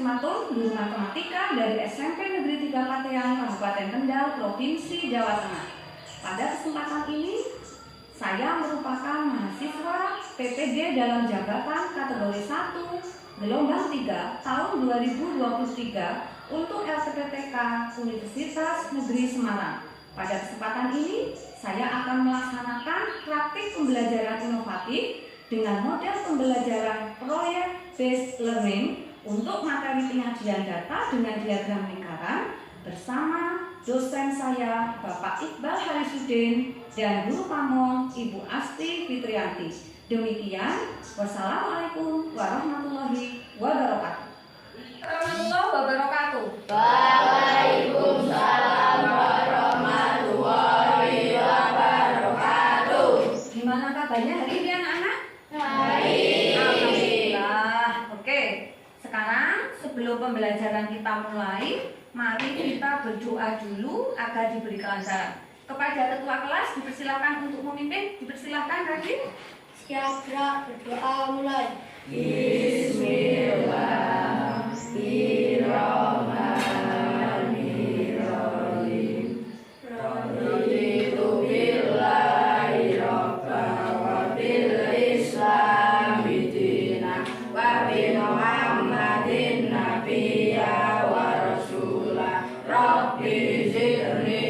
Matul, guru matematika dari SMP Negeri 3 Patean, Kabupaten Kendal, Provinsi Jawa Tengah. Pada kesempatan ini, saya merupakan mahasiswa PPG dalam jabatan kategori 1, gelombang 3, tahun 2023 untuk LPPTK Universitas Negeri Semarang. Pada kesempatan ini, saya akan melaksanakan praktik pembelajaran inovatif dengan model pembelajaran Project Based Learning untuk materi penyajian data dengan diagram lingkaran bersama dosen saya Bapak Iqbal Harisudin dan Guru Pamong Ibu Asti Fitrianti. Demikian, wassalamualaikum warahmatullahi wabarakatuh. Warahmatullahi wabarakatuh. Waalaikumsalam warahmatullahi wabarakatuh. Gimana kabarnya hari ini anak-anak? Baik. Alhamdulillah. Oke, sekarang sebelum pembelajaran kita mulai, mari kita berdoa dulu agar diberi kelancaran. Kepada ketua kelas dipersilakan untuk memimpin. Dipersilakan, Radit. Siap, berdoa mulai. Bismillahirrahmanirrahim. Raditu billahi rabban wa bil islami dinan wa bi Muhammadin nabiyya wa rasulah. Rabbi zidni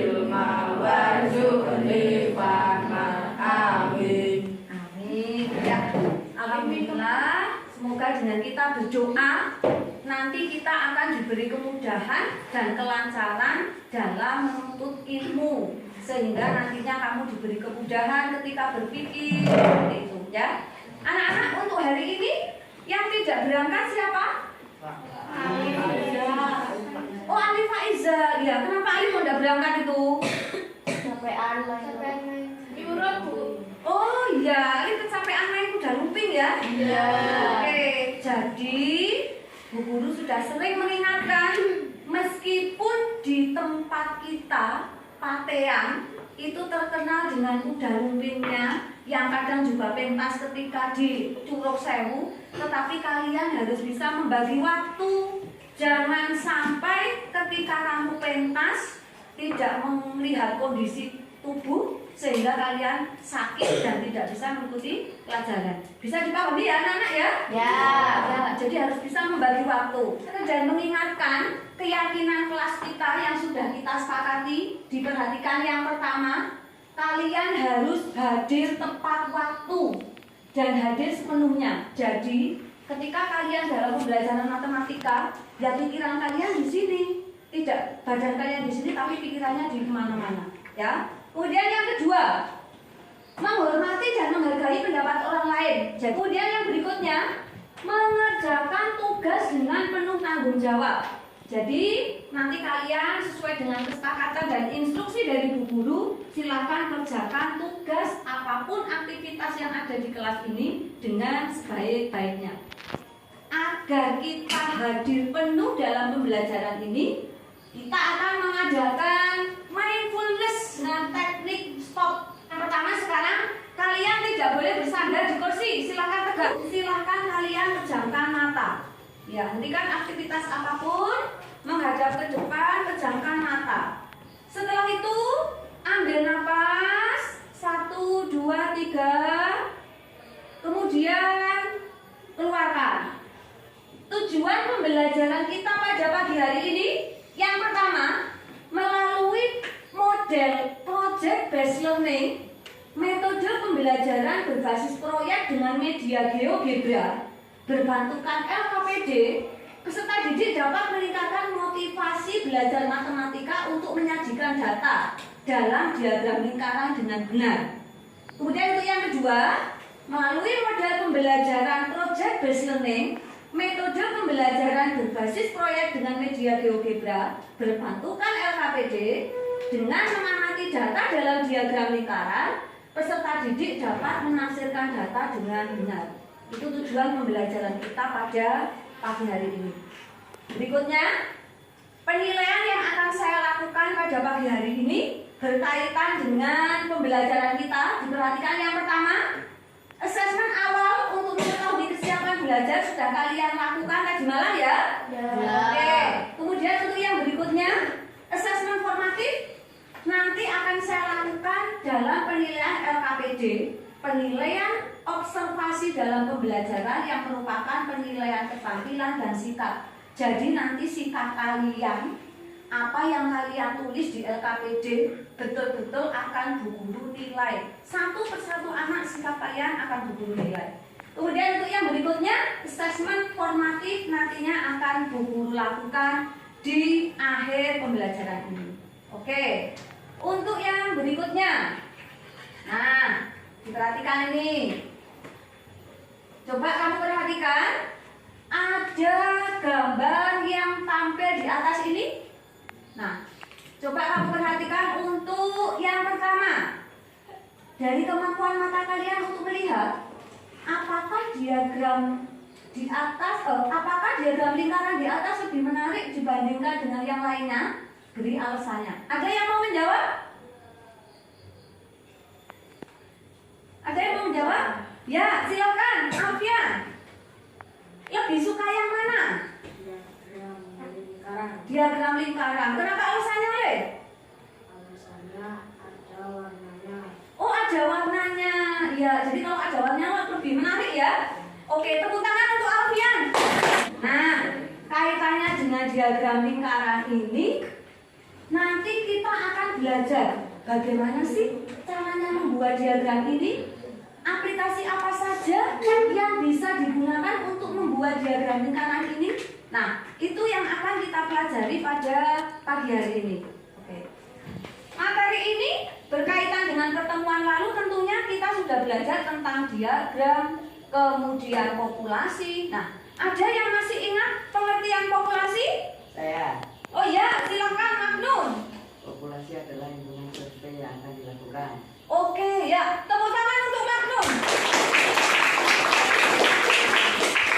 ilma warzuqni fahma. Amin. Amin. Ya, alhamdulillah. Semoga dengan kita berdoa, nanti kita akan diberi kemudahan dan kelancaran dalam menuntut ilmu, sehingga nantinya kamu diberi kemudahan ketika berpikir seperti itu, ya. Anak-anak, untuk hari ini yang tidak berangkat siapa? Oh, Ali Faiza. Ya, kenapa Ali mau tidak berangkat itu? Capean. Diurut, Bu. Oh iya, ini kecapean naik kuda lumping ya? Iya. Oke, jadi Bu Guru sudah sering mengingatkan, meskipun di tempat kita, Patean, itu terkenal dengan kuda lumpingnya, yang kadang juga pentas ketika di Curug Sewu, tetapi kalian harus bisa membagi waktu. Jangan sampai ketika kamu pentas tidak melihat kondisi tubuh sehingga kalian sakit dan tidak bisa mengikuti pelajaran. Bisa dipahami ya anak-anak ya? Ya. Jadi harus bisa membagi waktu dan mengingatkan keyakinan kelas kita yang sudah kita sepakati. Diperhatikan yang pertama, kalian harus hadir tepat waktu dan hadir sepenuhnya. Jadi ketika kalian dalam pembelajaran matematika, ya pikiran kalian di sini, tidak badan kalian di sini, tapi pikirannya di mana-mana, ya. Kemudian yang kedua, menghormati dan menghargai pendapat orang lain. Jadi kemudian yang berikutnya, mengerjakan tugas dengan penuh tanggung jawab. Jadi nanti kalian sesuai dengan kesepakatan dan instruksi dari Bu Guru, silakan kerjakan tugas apapun aktivitas yang ada di kelas ini dengan sebaik-baiknya. Agar kita hadir penuh dalam pembelajaran ini, kita akan mengajarkan mindfulness dengan teknik stop. Yang pertama sekarang, kalian tidak boleh bersandar di kursi. Silakan tegak. Silakan kalian pejamkan mata. Ya, hentikan aktivitas apapun, menghadap ke depan, pejamkan mata. Setelah itu, ambil nafas 1, 2, 3. Kemudian keluarkan. Tujuan pembelajaran kita pada pagi hari ini, yang pertama, melalui model Project Based Learning, metode pembelajaran berbasis proyek dengan media GeoGebra, berbantukan LKPD, peserta didik dapat meningkatkan motivasi belajar matematika untuk menyajikan data dalam diagram lingkaran dengan benar. Kemudian untuk yang kedua, melalui model pembelajaran Project Based Learning, metode pembelajaran berbasis proyek dengan media GeoGebra, berbantukan LKPD, dengan mengamati data dalam diagram lingkaran, peserta didik dapat menafsirkan data dengan benar. Itu tujuan pembelajaran kita pada pagi hari ini. Berikutnya, penilaian yang akan saya lakukan pada pagi hari ini berkaitan dengan pembelajaran kita. Diperhatikan yang pertama, asesmen awal untuk mengetahui kesiapan belajar belajar sudah kalian lakukan tadi malam ya? Ya. Oke. Kemudian untuk yang berikutnya, asesmen formatif nanti akan saya lakukan dalam penilaian LKPD, penilaian observasi dalam pembelajaran yang merupakan penilaian keterampilan dan sikap. Jadi nanti sikap kalian, apa yang kalian tulis di LKPD betul-betul akan Bu Guru nilai. Satu persatu anak sikap kalian akan Bu Guru nilai. Kemudian untuk yang berikutnya, asesmen formatif nantinya akan Bu Guru lakukan di akhir pembelajaran ini. Oke. Untuk yang berikutnya, nah, diperhatikan ini. Coba kamu perhatikan, ada gambar yang tampil di atas ini. Nah, coba kamu perhatikan untuk yang pertama. Dari kemampuan mata kalian untuk melihat, apakah diagram di atas, apakah diagram lingkaran di atas lebih menarik dibandingkan dengan yang lainnya? Beri alasannya. Ada yang mau menjawab? Ada yang mau menjawab? Ya, silakan, Alfian. Lebih suka yang mana? Diagram lingkaran. Kenapa alasannya, Le? Alasannya ada warnanya. Oh, ada warnanya. Ya, jadi kalau ada warnanya lebih menarik ya. Oke, tepuk tangan untuk Alfian. Nah, kaitannya dengan diagram lingkaran ini, nanti kita akan belajar bagaimana sih caranya membuat diagram ini. Aplikasi apa saja yang bisa digunakan untuk membuat diagram lingkaran ini? Nah, itu yang akan kita pelajari pada pagi hari ini. Oke. Materi ini berkaitan dengan pertemuan lalu, tentunya kita sudah belajar tentang diagram, kemudian populasi. Nah, ada yang masih ingat pengertian populasi? Saya. Oh ya, silakan Magnun. Populasi adalah himpunan survei yang akan dilakukan. Oke, ya. Tepuk tangan untuk Magnum.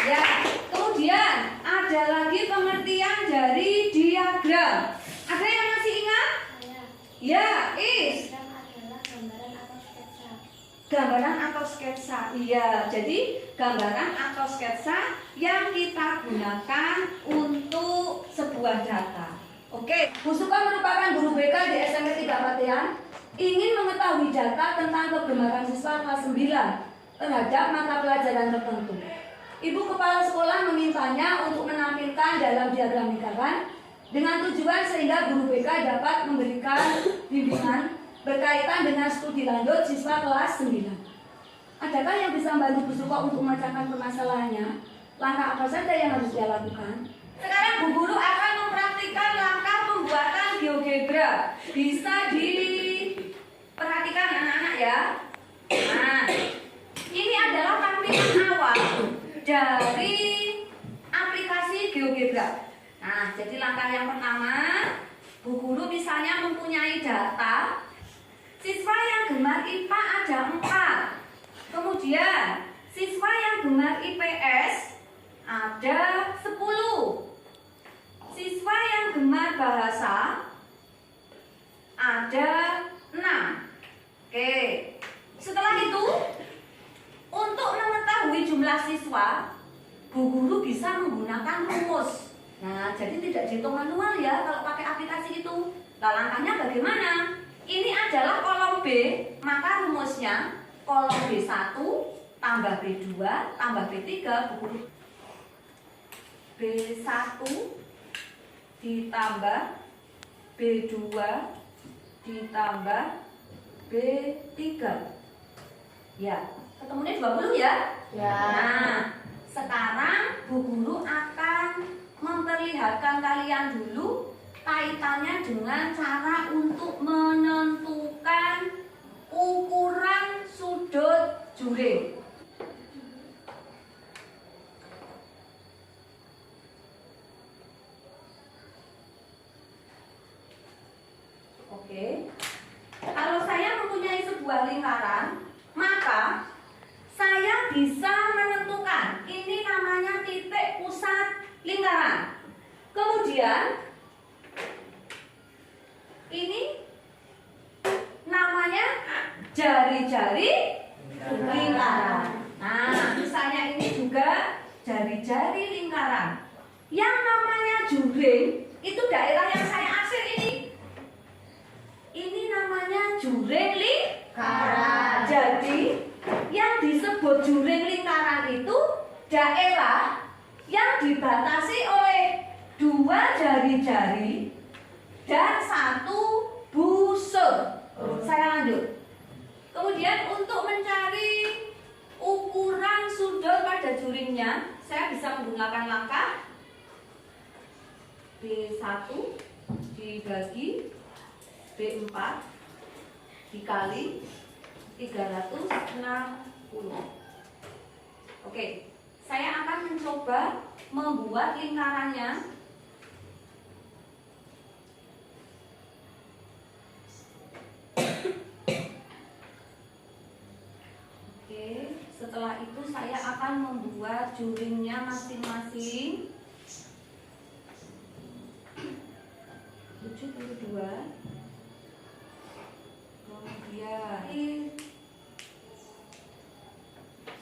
Ya, kemudian ada lagi pengertian dari diagram. Ada yang masih ingat? Ya, Is. Adalah gambaran atau sketsa. Gambaran atau sketsa. Iya, jadi gambaran atau sketsa yang kita gunakan untuk sebuah data. Oke, Bu Suka merupakan guru BK di SMP 3 Patian. Ingin mengetahui data tentang kegemaran siswa kelas 9 terhadap mata pelajaran tertentu. Ibu kepala sekolah memintanya untuk menampilkan dalam diagram lingkaran dengan tujuan sehingga guru BK dapat memberikan bimbingan berkaitan dengan studi lanjut siswa kelas 9. Adakah yang bisa membantu Bu Suka untuk memecahkan permasalahannya? Langkah apa saja yang harus dia lakukan? Sekarang Bu Guru akan mempraktikkan langkah pembuatan GeoGebra. Bisa diperhatikan anak-anak ya. Nah, ini adalah tampilan awal dari aplikasi GeoGebra. Nah, jadi langkah yang pertama, Bu Guru misalnya mempunyai data siswa yang gemar IPA ada 4. Kemudian siswa yang gemar IPS ada 10. Siswa yang gemar bahasa ada 6. Oke. Setelah itu, untuk mengetahui jumlah siswa, Bu Guru bisa menggunakan rumus. Nah, jadi tidak dihitung manual ya kalau pakai aplikasi itu. Nah, langkahnya bagaimana? Ini adalah kolom B, maka rumusnya kolom B1 tambah B2 tambah B3, Bu Guru. B1 ditambah B2 ditambah B3. Ya, ketemunya 20 ya? Ya. Nah, sekarang Bu Guru akan memperlihatkan kalian dulu kaitannya dengan cara untuk menentukan ukuran sudut juring. Oke. Kalau saya mempunyai sebuah lingkaran, maka saya bisa menentukan ini namanya titik pusat lingkaran. Kemudian ini namanya jari-jari lingkaran. Nah, misalnya ini juga jari jari lingkaran. Yang namanya juring itu daerah yang saya arsir ini. Ini namanya juring lingkaran. Jadi yang disebut juring lingkaran itu daerah yang dibatasi oleh 2 jari-jari dan 1 busur. Saya lanjut. Kemudian untuk mencari ukuran sudut pada juringnya, saya bisa menggunakan langkah B1 dibagi B4 dikali 360. Oke, saya akan mencoba membuat lingkarannya. Oke, setelah itu saya akan membuat juringnya masing-masing. 72. Kemudian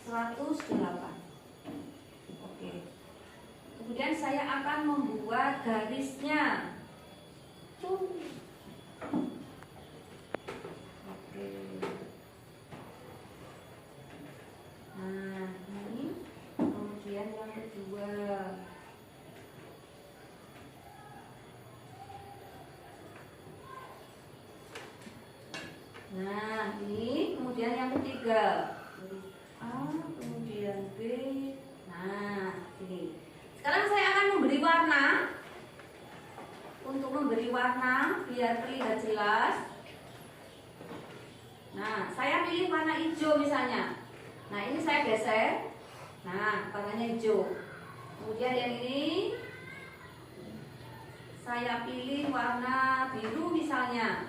108. Oke. Kemudian saya akan membuat garisnya. Oke. Nah, ini kemudian yang kedua. Nah, ini kemudian yang ketiga. A, kemudian B. Nah, ini. Sekarang saya akan memberi warna. Untuk memberi warna biar terlihat jelas. Nah, saya pilih warna hijau misalnya. Nah, ini saya geser. Nah, warnanya hijau. Kemudian yang ini saya pilih warna biru misalnya.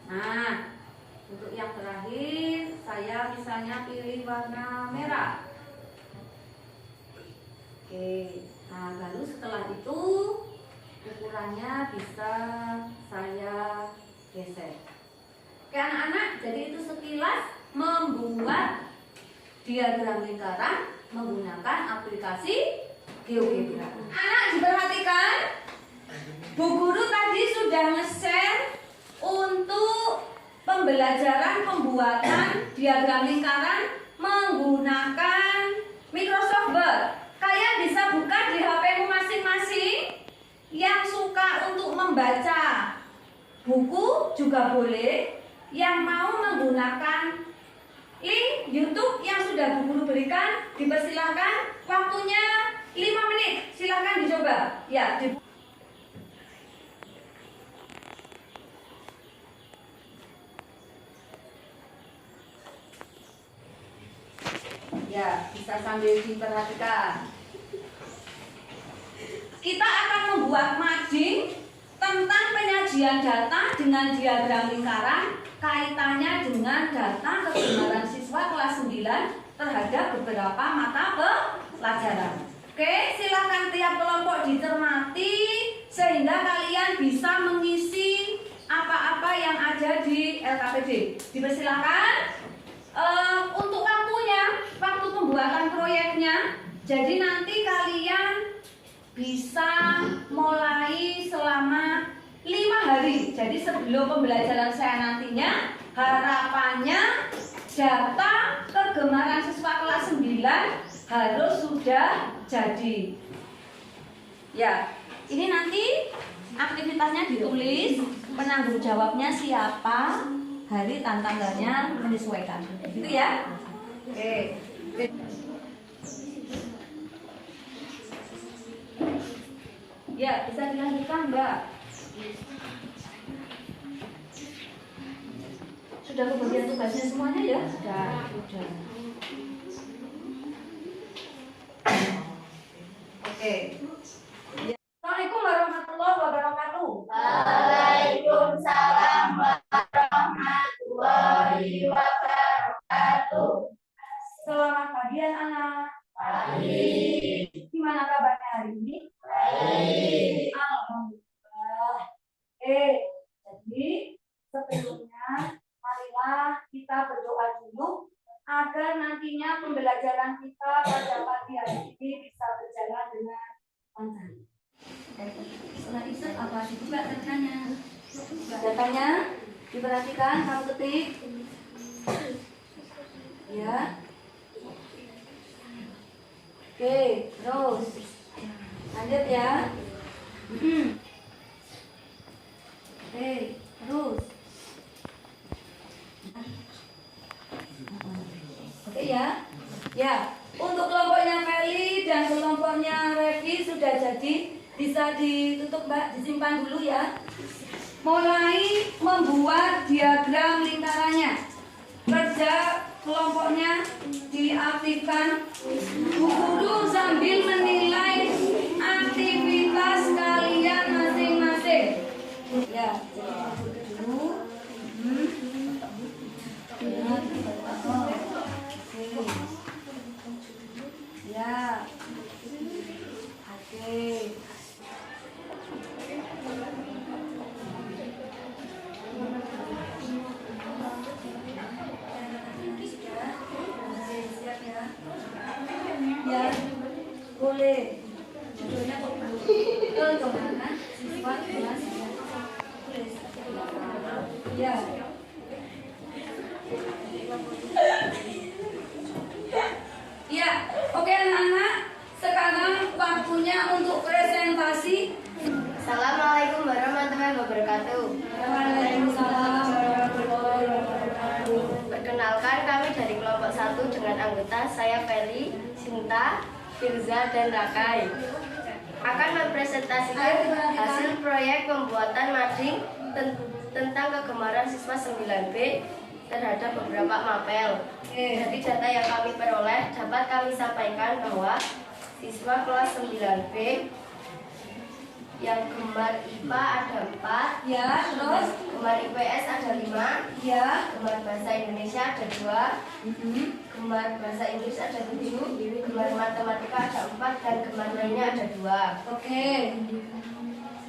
Nah, untuk yang terakhir saya misalnya pilih warna merah. Oke, nah lalu setelah itu ukurannya bisa saya geser. Oke anak-anak, jadi itu sekilas membuat diagram lingkaran menggunakan aplikasi GeoGebra. Anak diperhatikan, Bu Guru tadi sudah nge-share untuk pembelajaran pembuatan diagram lingkaran menggunakan Microsoft Word. Kalian bisa buka di HP-mu masing-masing. Yang suka untuk membaca buku juga boleh. Yang mau menggunakan link YouTube yang sudah Bu Guru berikan, dipersilahkan. Waktunya 5 menit. Silahkan dicoba. Ya, ya, bisa sambil diperhatikan. Kita akan membuat mading tentang penyajian data dengan diagram lingkaran, kaitannya dengan data kebenaran siswa kelas 9 terhadap beberapa mata pelajaran. Oke, silakan tiap kelompok dicermati sehingga kalian bisa mengisi apa-apa yang ada di LKPD. Dipersilakan. Untuk waktunya, waktu pembuatan proyeknya, jadi nanti kalian bisa mulai selama 5 hari. Jadi sebelum pembelajaran saya nantinya, harapannya data kegemaran siswa kelas 9 harus sudah jadi. Ya, ini nanti aktivitasnya ditulis, penanggung jawabnya siapa, hari dan tanggalnya menyesuaikan. Gitu ya. Oke. Ya, bisa dilanjutkan, Mbak. Sudah kebagian tugasnya semuanya ya? Sudah. Oke. Assalamualaikum warahmatullahi wabarakatuh. Waalaikumsalam warahmatullahi wabarakatuh. Selamat pagi anak. Pagi. Gimana kabarnya hari ini? Baik. Alhamdulillah. Jadi sebelumnya marilah kita berdoa dulu agar nantinya pembelajaran kita pada pagi hari ini bisa berjalan dengan lancar. Setelah itu apa juga datanya? Datanya diperhatikan, kamu ketik. Ya. Oke, terus lanjut ya. Oke, terus. Oke ya. Ya, untuk kelompoknya Feli dan kelompoknya Revi sudah jadi, bisa ditutup Mbak, disimpan dulu ya. Mulai membuat diagram lingkarannya. Kerja kelompoknya diaktifkan. Bu Guru sambil menilai aktivitas kalian masing-masing. Ya, dulu. Ya. Oke. Siap ya. Ya. Boleh. Judulnya perkembangan siswa kelas. Ya. Ya, oke anak-anak. Sekarang waktunya untuk presentasi. Assalamualaikum warahmatullahi wabarakatuh. Waalaikumsalam warahmatullahi wabarakatuh. Perkenalkan, kami dari kelompok 1 dengan anggota saya Feli, Sinta, Firza, dan Rakai akan mempresentasikan hasil proyek pembuatan mading tentang kegemaran siswa 9B terhadap beberapa mapel. Dari data yang kami peroleh dapat kami sampaikan bahwa siswa kelas 9B yang gemar IPA ada 4, Ya, terus gemar IPS ada 5, ya. gemar bahasa Indonesia ada 2, gemar bahasa Inggris ada 7, gemar matematika ada 4, dan gemar lainnya ada 2. Oke.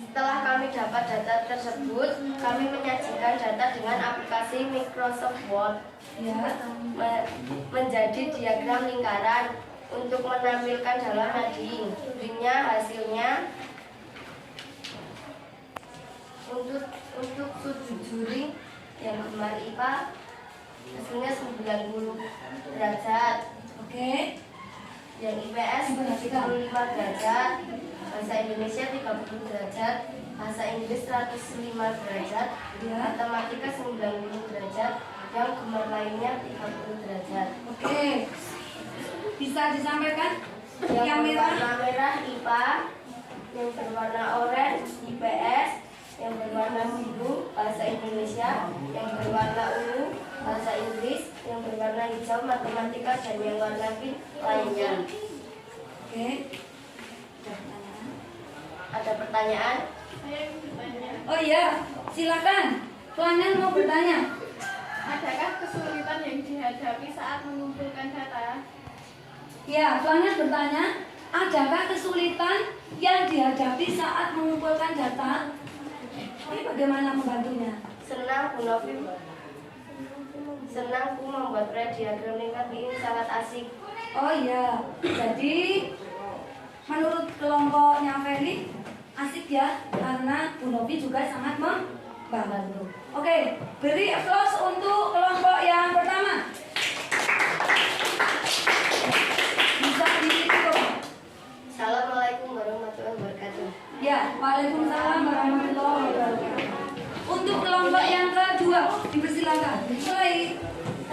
Setelah kami dapat data tersebut, kami menyajikan data dengan aplikasi Microsoft Word Ya. menjadi diagram lingkaran untuk menampilkan dalam mading. Linknya hasilnya untuk sudut juring yang gemar IPA hasilnya 90 derajat. Oke. Yang IPS 35 derajat, bahasa Indonesia 30 derajat, bahasa Inggris 105 derajat, Ya. matematika 90 derajat, yang gemar lainnya 30 derajat. Oke. Bisa disampaikan? Yang merah. berwarna merah IPA, yang berwarna oranye IPS, yang berwarna biru bahasa Indonesia, yang berwarna ungu bahasa Inggris, yang berwarna hijau matematika, dan yang warna pink lainnya. Oke. Ada pertanyaan? Oh iya, silakan. Kalian mau bertanya? Adakah kesulitan yang dihadapi saat mengumpulkan data? Ya, kalian bertanya, adakah kesulitan yang dihadapi saat mengumpulkan data? Ini bagaimana membantunya? Senang Bu Novi. Senang Bu membuat proyek diagram lingkar ini sangat asik. Oh iya, jadi menurut kelompoknya Feli asik ya, karena Bu Novi juga sangat membantu. Oke, beri applause untuk kelompok yang pertama. Bisa ditutup. Assalamualaikum warahmatullahi wabarakatuh. Ya, waalaikumsalam warahmatullahi wabarakatuh. Untuk kelompok yang kedua, dipersilakan. Mulai.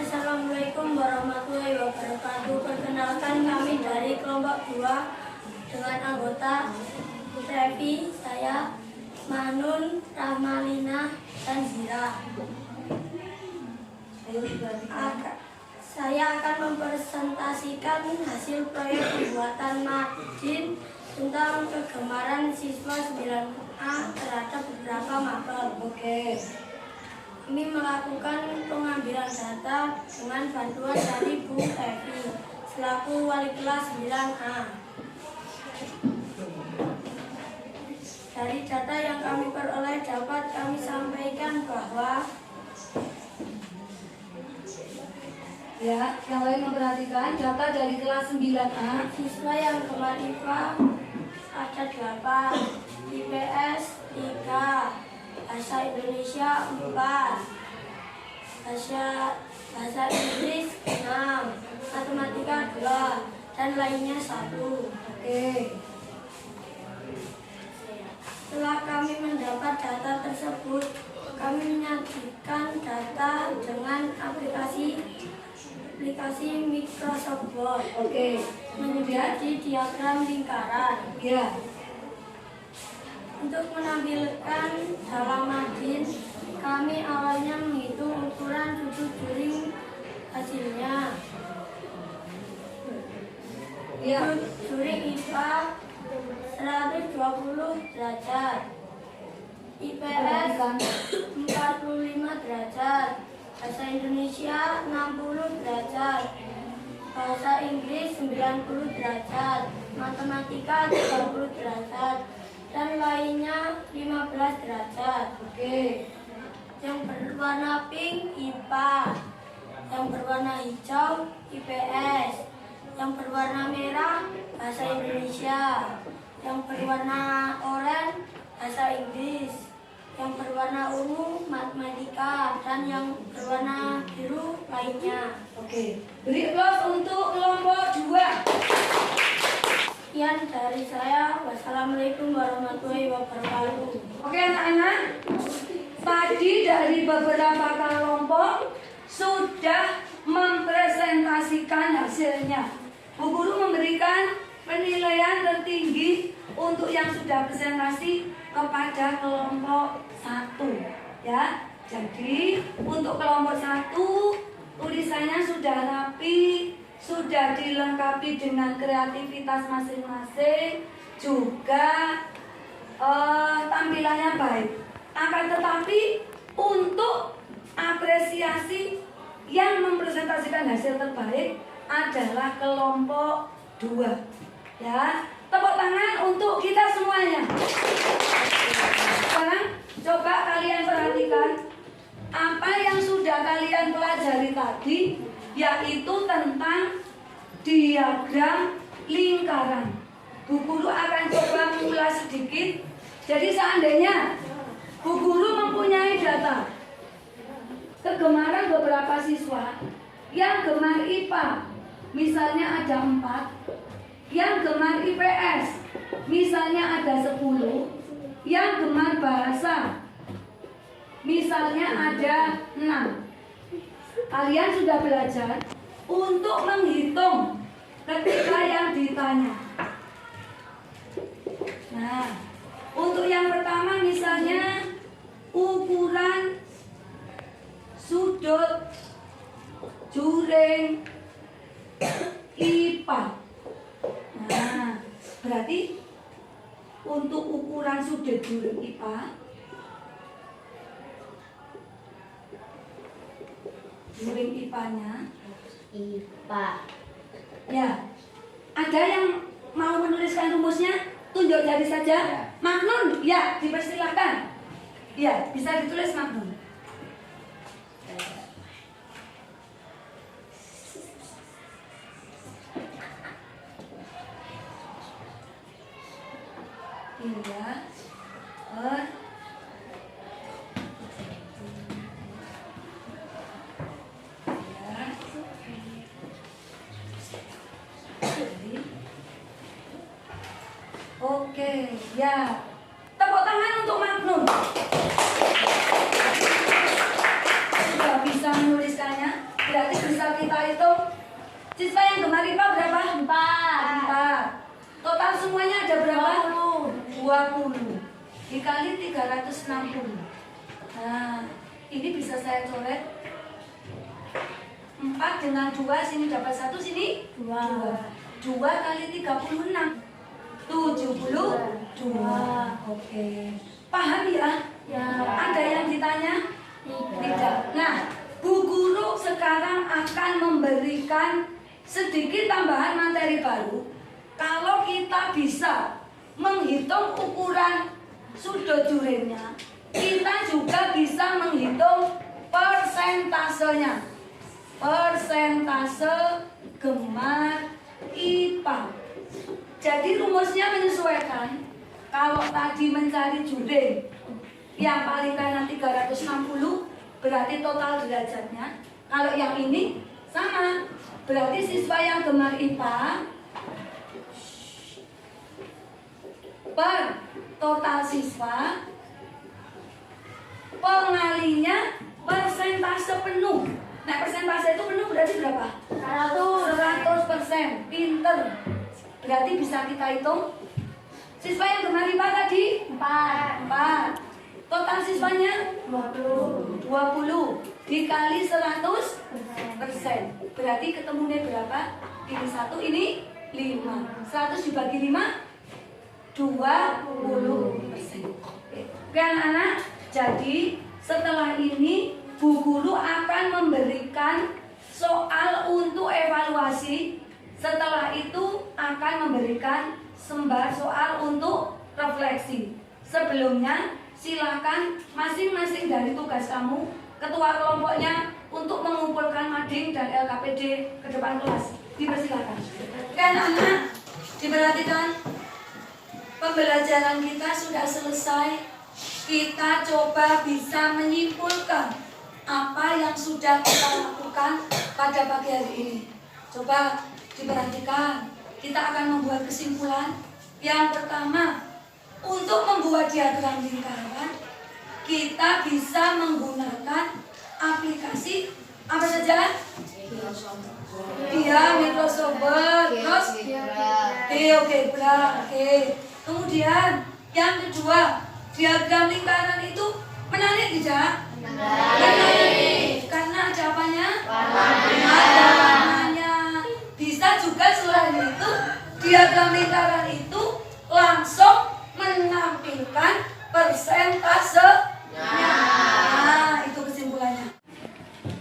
Assalamualaikum warahmatullahi wabarakatuh. Perkenalkan, kami dari kelompok 2 dengan anggota Revi, saya Manun, Rahmalina, dan Zira. Saya akan mempresentasikan hasil proyek pembuatan mading tentang kegemaran siswa 9A terhadap beberapa mapel. Oke. Kami melakukan pengambilan data dengan bantuan dari Bu Evi selaku wali kelas 9A. Dari data yang kami peroleh dapat kami sampaikan bahwa Ya, yang lain memperhatikan data dari kelas 9A. Siswa yang gemar IPA ada 8, IPS 3, Bahasa Indonesia 4, Bahasa Inggris 6, Matematika 2, dan lainnya 1. Oke. Setelah kami mendapat data tersebut, kami menyajikan data dengan aplikasi Microsoft Word Oke. menjadi diagram lingkaran. Ya. Untuk menampilkan dalam margin, kami awalnya menghitung ukuran sudut juring hasilnya. Ya. Juring IPA 120 derajat, IPS 45 derajat, Bahasa Indonesia 60 derajat, Bahasa Inggris 90 derajat, Matematika 30 derajat, dan lainnya 15 derajat. Oke. Yang berwarna pink IPA, yang berwarna hijau IPS, yang berwarna merah Bahasa Indonesia, yang berwarna oranye Bahasa Inggris, yang berwarna ungu Matematika, dan yang berwarna biru lainnya. Oke. Beri aplaus untuk kelompok 2. Sekian dari saya. Wassalamualaikum warahmatullahi wabarakatuh. Oke anak-anak, tadi dari beberapa kelompok sudah mempresentasikan hasilnya. Bu Guru memberikan penilaian tertinggi untuk yang sudah presentasi kepada kelompok 1. Ya, jadi untuk kelompok 1 tulisannya sudah rapi, sudah dilengkapi dengan kreativitas masing-masing, juga tampilannya baik. Akan tetapi untuk apresiasi yang mempresentasikan hasil terbaik adalah kelompok 2. Ya, tepuk tangan untuk kita semuanya. Sekarang coba kalian perhatikan apa yang sudah kalian pelajari tadi, yaitu tentang diagram lingkaran. Bu Guru akan coba mengulas sedikit. Jadi seandainya Bu Guru mempunyai data kegemaran beberapa siswa yang gemar IPA, misalnya ada 4, yang gemar IPS, misalnya ada 10, yang gemar bahasa, misalnya ada 6. Kalian sudah belajar untuk menghitung ketika yang ditanya. Nah, untuk yang pertama misalnya ukuran sudut juring IPA. Nah, berarti untuk ukuran sudut juring IPA, juring IPA-nya IPA. ya. Ada yang mau menuliskan rumusnya? Tunjuk jari saja. Magnun, ya, dipersilakan. Ya, bisa ditulis Magnun. Iya. Oke, ya. Tepuk tangan untuk Magnum. Sudah bisa menuliskannya. Berarti bisa kita hitung. Siswa yang gemar IPA berapa? 4. Total semuanya ada berapa? 20. Dikali 360. Nah, ini bisa saya coret. 4 dengan 2, sini dapat 1, sini 2. 2 kali 36. 72. Oke. Paham ya? Ya. Ada yang ditanya? Tidak. Nah, Bu Guru sekarang akan memberikan sedikit tambahan materi baru. Kalau kita bisa menghitung ukuran sudut juringnya, kita juga bisa menghitung persentasenya. persentase gemar IPA. Jadi rumusnya menyesuaikan. Kalau tadi mencari juring yang paling kanan 360, berarti total derajatnya. Kalau yang ini sama, berarti siswa yang gemar IPA per total siswa pengalinya persentase penuh. Nah, persentase itu penuh berarti berapa? 100%. Pinter. Berarti bisa kita hitung. Siswa yang gemar IPA tadi 4. Total siswanya 20 dikali 100%. Berarti ketemunya berapa? Ini 1, ini 5. 100 dibagi 5, 20%. Oke anak-anak, jadi setelah ini Bu Guru akan memberikan soal untuk evaluasi. Setelah itu akan memberikan sembar soal untuk refleksi. Sebelumnya silakan masing-masing dari tugas kamu, ketua kelompoknya, untuk mengumpulkan mading dan LKPD ke depan kelas. Dipersilakan. Oke anak-anak, diperhatikan. Pembelajaran kita sudah selesai. Kita coba bisa menyimpulkan apa yang sudah kita lakukan pada pagi hari ini. Coba diperhatikan. Kita akan membuat kesimpulan. Yang pertama, untuk membuat diagram lingkaran, kita bisa menggunakan aplikasi apa saja? Iya, Microsoft Word, terus GeoGebra. Oke. Kemudian yang kedua, diagram lingkaran itu menarik tidak? Menarik. Karena ada apanya? Ada warnanya. Bisa juga selain itu, diagram lingkaran itu langsung menampilkan persentasenya. Nah, itu kesimpulannya.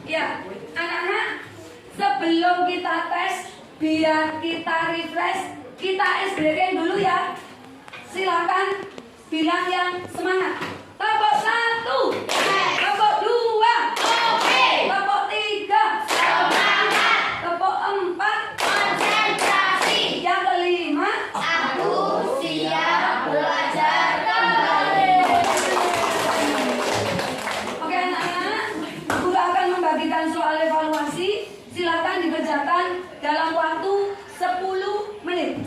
Ya, anak-anak, sebelum kita tes, biar kita refresh, kita SBK dulu ya. Silakan bilang yang semangat. Kelompok 1, kelompok 2, oke. Kelompok 3, semangat. Kelompok 4, konsentrasi. Yang kelima, aku siap belajar kembali. Oke anak-anak, Guru akan membagikan soal evaluasi. Silakan dikerjakan dalam waktu 10 menit.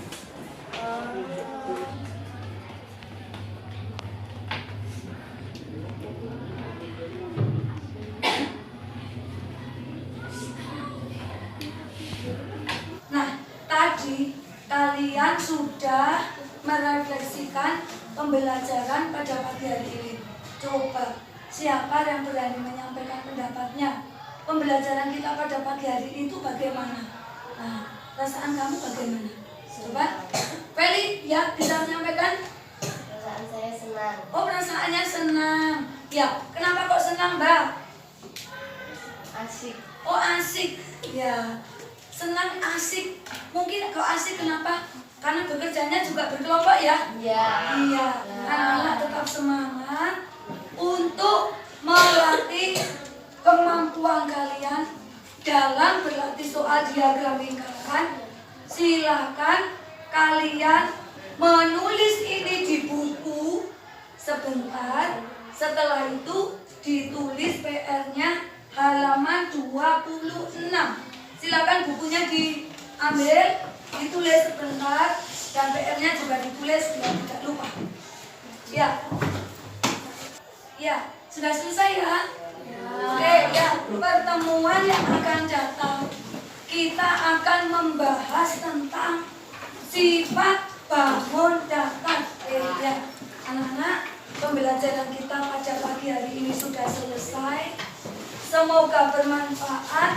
Tadi kalian sudah merefleksikan pembelajaran pada pagi hari ini. Coba siapa yang berani menyampaikan pendapatnya? Pembelajaran kita pada pagi hari ini itu bagaimana? Nah, perasaan kamu bagaimana? Coba, Feli, ya bisa menyampaikan? Perasaan saya senang. Oh, perasaannya senang. Ya, kenapa kok senang, Mbak? Asik. Oh, asik. Ya. Senang, asik. Mungkin kalau asik kenapa? Karena bekerjanya juga berkelompok ya? Iya. Iya. Anak-anak tetap semangat untuk melatih kemampuan kalian dalam berlatih soal diagram lingkaran. Silakan kalian menulis ini di buku sebentar. Setelah itu ditulis PR-nya halaman 26. Silakan bukunya diambil, ditulis sebentar, dan PR-nya juga ditulis biar tidak lupa. Ya, ya, sudah selesai ya? Oke, ya, pertemuan yang akan datang kita akan membahas tentang sifat bangun datar. Ya, anak-anak, pembelajaran kita pada pagi hari ini sudah selesai. Semoga bermanfaat.